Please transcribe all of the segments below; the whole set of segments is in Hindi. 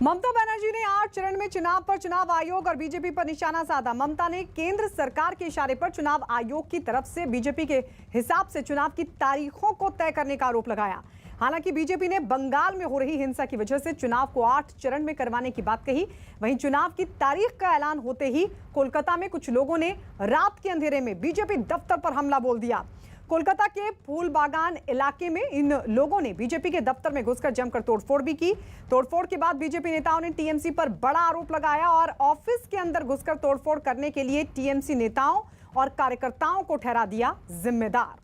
ममता बनर्जी ने 8 चरण में चुनाव पर चुनाव आयोग और बीजेपी पर निशाना साधा। ममता ने केंद्र सरकार के इशारे पर चुनाव आयोग की तरफ से बीजेपी के हिसाब से चुनाव की तारीखों को तय करने का आरोप लगाया। हालांकि बीजेपी ने बंगाल में हो रही हिंसा की वजह से चुनाव को 8 चरण में करवाने की बात कही। वहीं चुनाव की तारीख का ऐलान होते ही कोलकाता में कुछ लोगों ने रात के अंधेरे में बीजेपी दफ्तर पर हमला बोल दिया। कोलकाता के फूलबागान इलाके में इन लोगों ने बीजेपी के दफ्तर में घुसकर जमकर तोड़फोड़ भी की। तोड़फोड़ के बाद बीजेपी नेताओं ने टीएमसी पर बड़ा आरोप लगाया और ऑफिस के अंदर घुसकर तोड़फोड़ करने के लिए टीएमसी नेताओं और कार्यकर्ताओं को ठहरा दिया जिम्मेदार।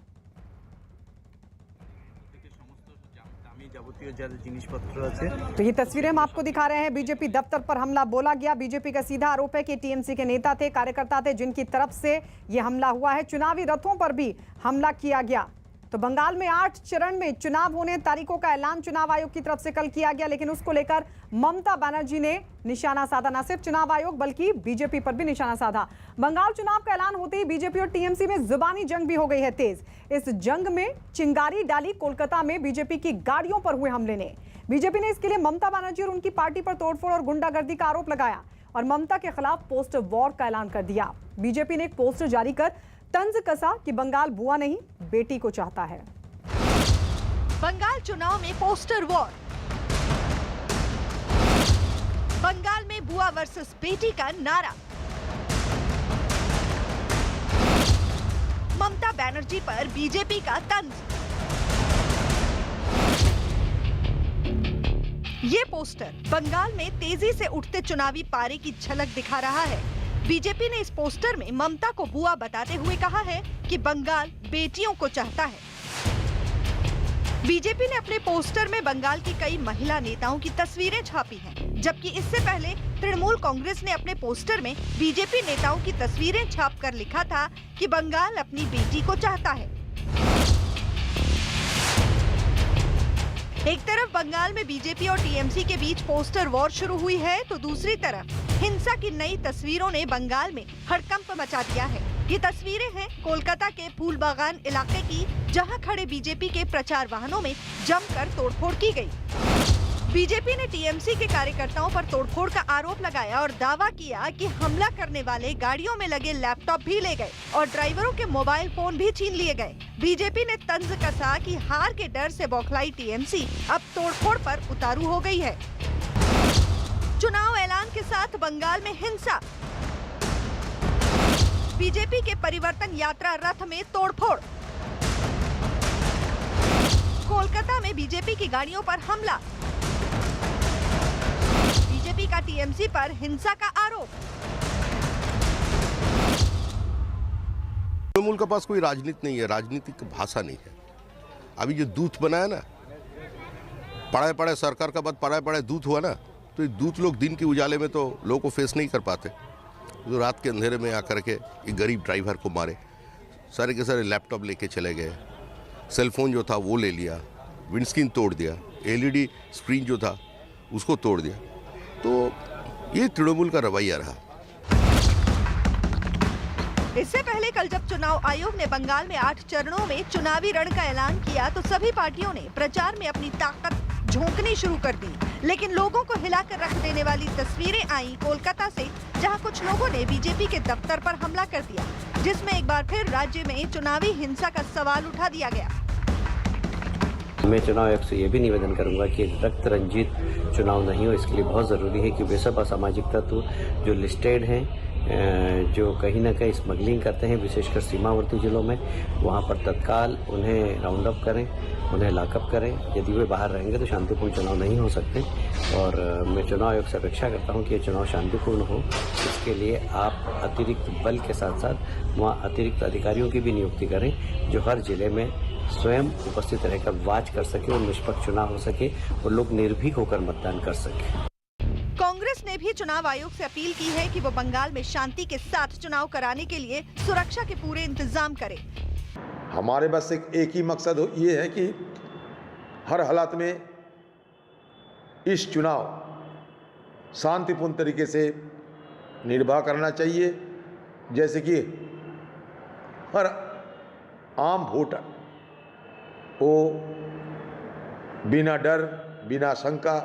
तो ये तस्वीरें हम आपको दिखा रहे हैं। बीजेपी दफ्तर पर हमला बोला गया। बीजेपी का सीधा आरोप है कि टीएमसी के नेता थे, कार्यकर्ता थे, जिनकी तरफ से ये हमला हुआ है। चुनावी रथों पर भी हमला किया गया। तो बंगाल में 8 चरण में चुनाव होने, तारीखों का ऐलान चुनाव आयोग की तरफ से कल किया गया, लेकिन उसको लेकर ममता बनर्जी ने निशाना साधा। न सिर्फ चुनाव आयोग बल्कि बीजेपी पर भी निशाना साधा। बंगाल चुनाव का ऐलान होते ही बीजेपी और टीएमसी में जुबानी जंग भी हो गई है तेज। इस जंग में चिंगारी डाली कोलकाता में बीजेपी की गाड़ियों पर हुए हमले ने। बीजेपी ने इसके लिए ममता बनर्जी और उनकी पार्टी पर तोड़फोड़ और गुंडागर्दी का आरोप लगाया और ममता के खिलाफ पोस्टर वॉर का ऐलान कर दिया। बीजेपी ने एक पोस्टर जारी कर तंज कसा कि बंगाल बुआ नहीं बेटी को चाहता है। बंगाल चुनाव में पोस्टर वॉर। बंगाल में बुआ वर्सेस बेटी का नारा। ममता बनर्जी पर बीजेपी का तंज। ये पोस्टर बंगाल में तेजी से उठते चुनावी पारे की झलक दिखा रहा है। बीजेपी ने इस पोस्टर में ममता को बुआ बताते हुए कहा है कि बंगाल बेटियों को चाहता है। बीजेपी ने अपने पोस्टर में बंगाल की कई महिला नेताओं की तस्वीरें छापी हैं, जबकि इससे पहले तृणमूल कांग्रेस ने अपने पोस्टर में बीजेपी नेताओं की तस्वीरें छापकर लिखा था कि बंगाल अपनी बेटी को चाहता है। एक तरफ बंगाल में बीजेपी और टीएमसी के बीच पोस्टर वॉर शुरू हुई है, तो दूसरी तरफ हिंसा की नई तस्वीरों ने बंगाल में हड़कंप मचा दिया है। ये तस्वीरें हैं कोलकाता के फूलबागान इलाके की, जहां खड़े बीजेपी के प्रचार वाहनों में जमकर तोड़फोड़ की गई। बीजेपी ने टीएमसी के कार्यकर्ताओं पर तोड़फोड़ का आरोप लगाया और दावा किया कि हमला करने वाले गाड़ियों में लगे लैपटॉप भी ले गए और ड्राइवरों के मोबाइल फोन भी छीन लिए गए। बीजेपी ने तंज कसा कि हार के डर से बौखलाई टीएमसी अब तोड़फोड़ पर उतारू हो गई है। चुनाव ऐलान के साथ बंगाल में हिंसा। बीजेपी के परिवर्तन यात्रा रथ में तोड़फोड़। कोलकाता में बीजेपी की गाड़ियों पर हमला। बीजेपी का टीएमसी पर हिंसा का आरोप। तृणमूल के पास कोई राजनीति नहीं है, राजनीतिक भाषा नहीं है। अभी जो दूत बना है ना, पढ़ाए पढ़ाए सरकार का बाद पढ़ाए पढ़ाए दूत हुआ ना, तो ये दूत लोग दिन के उजाले में तो लोगों को फेस नहीं कर पाते। तो रात के अंधेरे में आकर के एक गरीब ड्राइवर को मारे, सारे के सारे लैपटॉप लेके चले गए, सेलफोन जो था वो ले लिया, विंडस्क्रीन तोड़ दिया, एलईडी स्क्रीन जो था उसको तोड़ दिया। तो ये तृणमूल का रवैया रहा। इससे पहले कल जब चुनाव आयोग ने बंगाल में 8 चरणों में चुनावी रण का ऐलान किया, तो सभी पार्टियों ने प्रचार में अपनी ताकत झोंकनी शुरू कर दी। लेकिन लोगों को हिलाकर रख देने वाली तस्वीरें आई कोलकाता से, जहां कुछ लोगों ने बीजेपी के दफ्तर पर हमला कर दिया, जिसमें एक बार फिर राज्य में चुनावी हिंसा का सवाल उठा दिया गया। मैं चुनाव आयोग से ये भी निवेदन करूंगा कि रक्त रंजित चुनाव नहीं हो। इसके लिए बहुत ज़रूरी है कि वे सब असामाजिक तत्व जो लिस्टेड हैं, जो कहीं ना कहीं स्मगलिंग करते हैं, विशेषकर सीमावर्ती जिलों में, वहां पर तत्काल उन्हें राउंड अप करें, उन्हें लॉकअप करें। यदि वे बाहर रहेंगे तो शांतिपूर्ण चुनाव नहीं हो सकते। और मैं चुनाव आयोग से अपेक्षा करता हूं कि ये चुनाव शांतिपूर्ण हो। इसके लिए आप अतिरिक्त बल के साथ साथ वहाँ अतिरिक्त अधिकारियों की भी नियुक्ति करें, जो हर जिले में स्वयं उपस्थित रहकर वाच कर सके और निष्पक्ष चुनाव हो सके और लोग निर्भीक होकर मतदान कर सके। कांग्रेस ने भी चुनाव आयोग से अपील की है कि वो बंगाल में शांति के साथ चुनाव कराने के लिए सुरक्षा के पूरे इंतजाम करे। हमारे बस एक ही मकसद ये है कि हर हालात में इस चुनाव शांतिपूर्ण तरीके से निर्वाह करना चाहिए, जैसे कि हर आम वोटर वो बिना डर, बिना शंका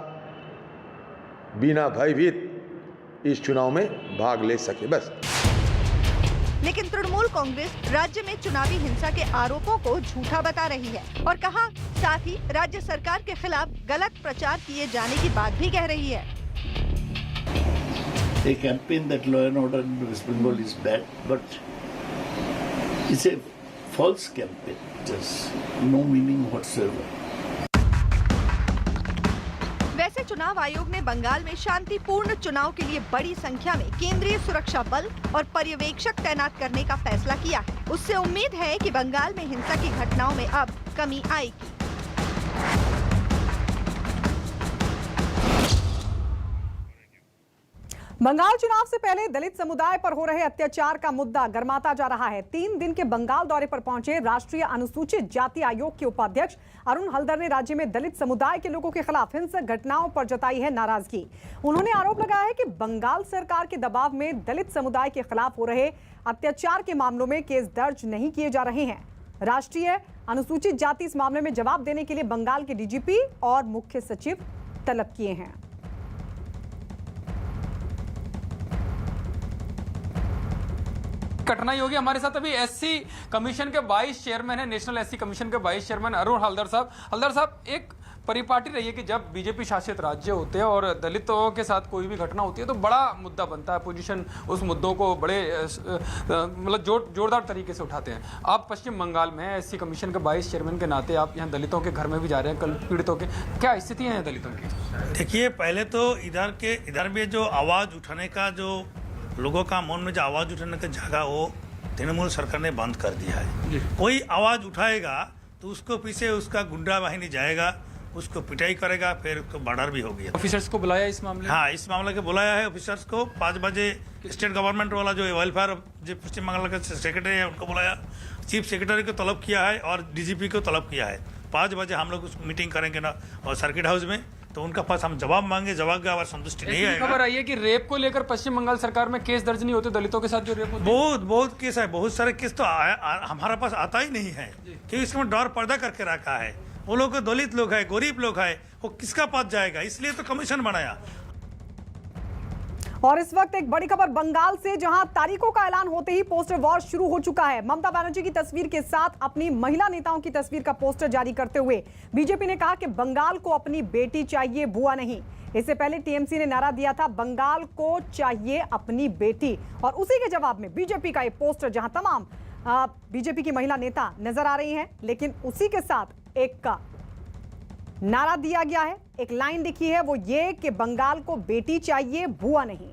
बिना भयभीत इस चुनाव में भाग ले सके। बस। लेकिन तृणमूल कांग्रेस राज्य में चुनावी हिंसा के आरोपों को झूठा बता रही है और कहा साथ ही राज्य सरकार के खिलाफ गलत प्रचार किए जाने की बात भी कह रही है। A campaign that law and order in West Bengal is bad, but it's a false campaign. There's no meaning whatsoever. वैसे चुनाव आयोग ने बंगाल में शांतिपूर्ण चुनाव के लिए बड़ी संख्या में केंद्रीय सुरक्षा बल और पर्यवेक्षक तैनात करने का फैसला किया है। उससे उम्मीद है कि बंगाल में हिंसा की घटनाओं में अब कमी आएगी। बंगाल चुनाव से पहले दलित समुदाय पर हो रहे अत्याचार का मुद्दा गर्माता जा रहा है। 3 दिन के बंगाल दौरे पर पहुंचे राष्ट्रीय अनुसूचित जाति आयोग के उपाध्यक्ष अरुण हल्दर ने राज्य में दलित समुदाय के लोगों के खिलाफ हिंसक घटनाओं पर जताई है नाराजगी। उन्होंने आरोप लगाया है कि बंगाल सरकार के दबाव में दलित समुदाय के खिलाफ हो रहे अत्याचार के मामलों में केस दर्ज नहीं किए जा रहे हैं। राष्ट्रीय अनुसूचित जाति इस मामले में जवाब देने के लिए बंगाल के डीजीपी और मुख्य सचिव तलब किए हैं। घटना होगी। हमारे साथ अभी एससी कमीशन के 22 चेयरमैन है, नेशनल एससी कमीशन के 22 चेयरमैन अरुण हल्दर साहब। हल्दर साहब, एक परिपाटी रही है कि जब बीजेपी शासित राज्य होते हैं और दलितों के साथ कोई भी घटना होती है तो बड़ा मुद्दा बनता है, अपोजिशन उस मुद्दों को बड़े मतलब जोरदार तरीके से उठाते हैं। आप पश्चिम बंगाल में एससी कमीशन के 22 चेयरमैन के नाते आप यहाँ दलितों के घर में भी जा रहे हैं, कल पीड़ितों के क्या स्थिति है दलितों की? देखिए, पहले तो इधर में जो आवाज़ उठाने का, जो लोगों का मन में जो आवाज़ उठाने का जगह वो तृणमूल सरकार ने बंद कर दिया है। कोई आवाज़ उठाएगा तो उसको पीछे उसका गुंडा बाहिनी जाएगा, उसको पिटाई करेगा, फिर उसको मर्डर भी हो गया। ऑफिसर्स को बुलाया इस मामले? हाँ, इस मामले के बुलाया है ऑफिसर्स को। 5 बजे स्टेट गवर्नमेंट वाला जो वेलफेयर जो पश्चिम बंगाल का सेक्रेटरी है उनको बुलाया, चीफ सेक्रेटरी को तलब किया है और डीजीपी को तलब किया है। 5 बजे हम लोग मीटिंग करेंगे ना और सर्किट हाउस में, तो उनका पास हम जवाब मांगे, जवाब का संतुष्टि नहीं आएगा। खबर आई है कि रेप को लेकर पश्चिम बंगाल सरकार में केस दर्ज नहीं होते दलितों के साथ जो रेप होते हैं। बहुत केस है, बहुत सारे केस तो हमारे पास आता ही नहीं है क्योंकि इसमें डर पर्दा करके रखा है। वो लोग दलित लोग है, गरीब लोग है, वो किसका पास जाएगा, इसलिए तो कमीशन बनाया। और इस वक्त एक बड़ी खबर बंगाल से, जहां तारीखों का ऐलान होते ही पोस्टर वॉर शुरू हो चुका है। ममता बनर्जी की तस्वीर के साथ अपनी महिला नेताओं की तस्वीर का पोस्टर जारी करते हुए बीजेपी ने कहा कि बंगाल को अपनी बेटी चाहिए, बुआ नहीं। इससे पहले टीएमसी ने नारा दिया था बंगाल को चाहिए अपनी बेटी, और उसी के जवाब में बीजेपी का ये पोस्टर, जहां तमाम बीजेपी की महिला नेता नजर आ रही हैं, लेकिन उसी के साथ एक का नारा दिया गया है, एक लाइन लिखी है, वो ये कि बंगाल को बेटी चाहिए, बुआ नहीं।